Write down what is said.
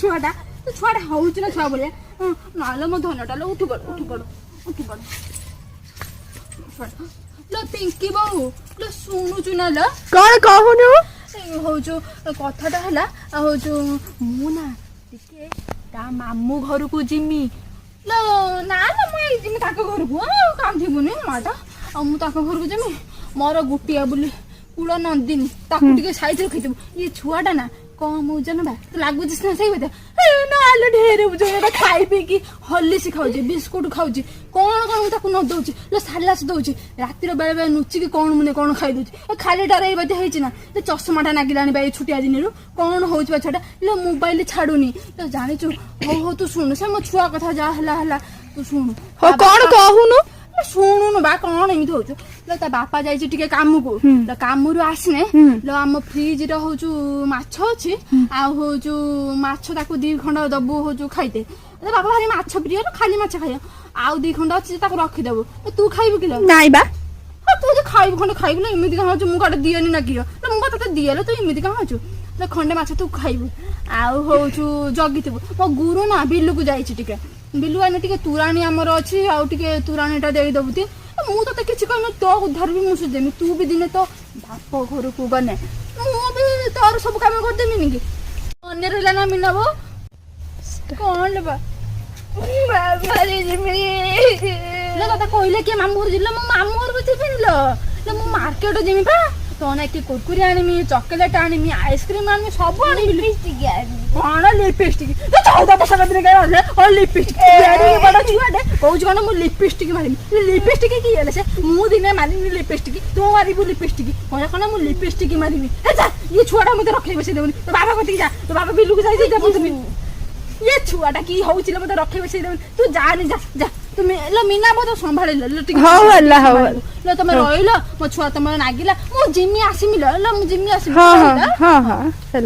ଛୁଆଟା ଛୁଆଟା ହଉଛି ନା ଛୁଆ ଭଳିଆ ନହେଲେ ମୋ ଧନଟା ଲୋ ଉଠି ପଡ ଲୋ ପିଙ୍କି ବୋଉ ଲୋ ଶୁଣୁଛୁ ନା ଲୋ କଣ କହୁନୁ ହଉଛୁ କଥାଟା ହେଲା ହଉଛୁ ମୁଁ ନା ଟିକେ ତା ମାମୁଁ ଘରକୁ ଯିମି ଲୋ ନା ମୁଁ ଯିମି ତାଙ୍କ ଘରକୁ କାନ୍ଦିବୁନି ମାଟା ଆଉ ମୁଁ ତାଙ୍କ ଘରକୁ ଯିମି ମୋର ଗୋଟିଏ ବୋଲି କୁଳ ନନ୍ଦିନୀ ତାକୁ ଟିକେ ସାଇଜ ରଖିଥିବୁ ଇଏ ଛୁଆଟା ନା କମ ଓଜନ ବା ଲାଗୁଛି ସିନା ସେଇ କଥା ନହେଲେ ଢେର ଓଜନ ଖାଇ ପିଇକି ହଲିସି ଖାଉଛି ବିସ୍କୁଟ ଖାଉଛି କଣ ମୁଁ ତାକୁ ନ ଦଉଛି ସାଲାସ ଦଉଛି ରାତିର ବେଳେ ବେଳେ ନୁଚିକି କଣ ମାନେ କଣ ଖାଇ ଦଉଛି ଖାଲିଟାରେ ଏଇ ବାଧ୍ୟ ହେଇଛି ନା ଚଷମାଟା ନାଗିଲାଣି ବା ଏଇ ଛୁଟିଆ ଦିନରୁ କଣ ହଉଛି ବା ଛୁଆଟା ମୋବାଇଲ ଛାଡୁନି ଜାଣିଛୁ ହଉ ତୁ ଶୁଣୁ ସେ ମୋ ଛୁଆ କଥା ଯାହା ହେଲା ତୁ ଶୁଣୁ କଣ କହୁନୁ ଶୁଣୁନୁ ବା କଣ ଏମିତି ହଉଛୁ ତା ବାପା ଯାଇଛି ଟିକେ କାମକୁ କାମରୁ ଆସିନେ ଆମ ଫ୍ରିଜ ରେ ହଉଛୁ ମାଛ ଅଛି ଆଉ ହଉଛୁ ମାଛ ତାକୁ 2 ଖଣ୍ଡ ଦବୁ ହଉଛୁ ଖାଇତେ ବାପା ଭାରି ମାଛ ପ୍ରିୟ ଖାଲି ମାଛ ଖାଇବ ଆଉ 2 ଖଣ୍ଡ ଅଛି ତାକୁ ରଖିଦବୁ ତୁ ଖାଇବୁ କିଲୋ ନାଇଁ ବା ତୁ ଯଦି ଖାଇବୁ ଖଣ୍ଡେ ଖାଇବୁ ନା ଏମିତି କଣ ହଉଛୁ ମୁଁ କାଟେ ଦିଏନି ନା କିଲୋ ମୁଁ ତତେ ଦିଏଲେ ତୁ ଏମିତି କଣ ହଉଛୁ ଖଣ୍ଡେ ମାଛ ତୁ ଖାଇବୁ ଆଉ ହଉଛୁ ଜଗିଥିବୁ ମୋ ଗୁରୁ ନା ବିଲୁକୁ ଯାଇଛି ଟିକେ ବିଲୁ ଆଇନେ ଟିକେ ତୁରାଣୀ ଆମର ଅଛି ଆଉ ଟିକେ ତୁରାଣୀଟା ଦେଇଦବୁ ତି ମୁଁ ତତେ କିଛି କହିବି ତୋ ଉଦ୍ଧାର ବି ମୁଁ ସୁଝେମି ତୁ ବି ଦିନେ ତୋ ବାପ ଘରକୁ ଗନେ ମୁଁ ବି ତୋର ସବୁ କାମ କରିଦେମିନି କି ଅନ୍ୟ ରହିଲା ନା ମିନବ କଣ ବା ତତେ କହିଲେ କିଏ ମାମୁଁ ଘର ଯିଲେ ମୁଁ ମାମୁଁ ଘରକୁ ଯିବିନି ମୁଁ ମାର୍କେଟ ଯିମି ବା ତ ନା କି କୁରକୁରି ଆଣିମି ଚକୋଲେଟ ଆଣିମି ଆଇସ୍କ୍ରିମ ଆଣିମି ସବୁ ଆଣିବି କଣ ଲିପଷ୍ଟିକ କହୁଛି କଣ ମୁଁ ଲିପଷ୍ଟିକ ମାରିମି ଲିପଷ୍ଟିକ କି ହେଲେ ସେ ମୁଁ ଦିନେ ମାରିମି ଲିପଷ୍ଟିକ ତୁ ମାରିବୁ ଲିପଷ୍ଟିକ କଣ ମୁଁ ଲିପଷ୍ଟିକ ମାରିମି ଇଏ ଛୁଆଟା ମତେ ରଖେଇ ବସେଇ ଦେବୁନି ତୋ ବାବା କତିକି ଯା ତୋ ବାବା ବିଲୁକୁ ଯାଇ ଦେବୁନି ଇଏ ଛୁଆଟା କି ହଉଛି ମତେ ରଖେଇ ବସେଇ ଦେବୁନି ତୁ ଯାନି ଯା তুমি মিনা বড় সম্ভাଳିল হও আল্লাহ হও লো তুমি রইল মো ছুয়া তোমার নাগিলা মু জিমি আসিমি লো মু জিমি আসিমি হ্যাঁ হ্যাঁ হ্যাঁ চল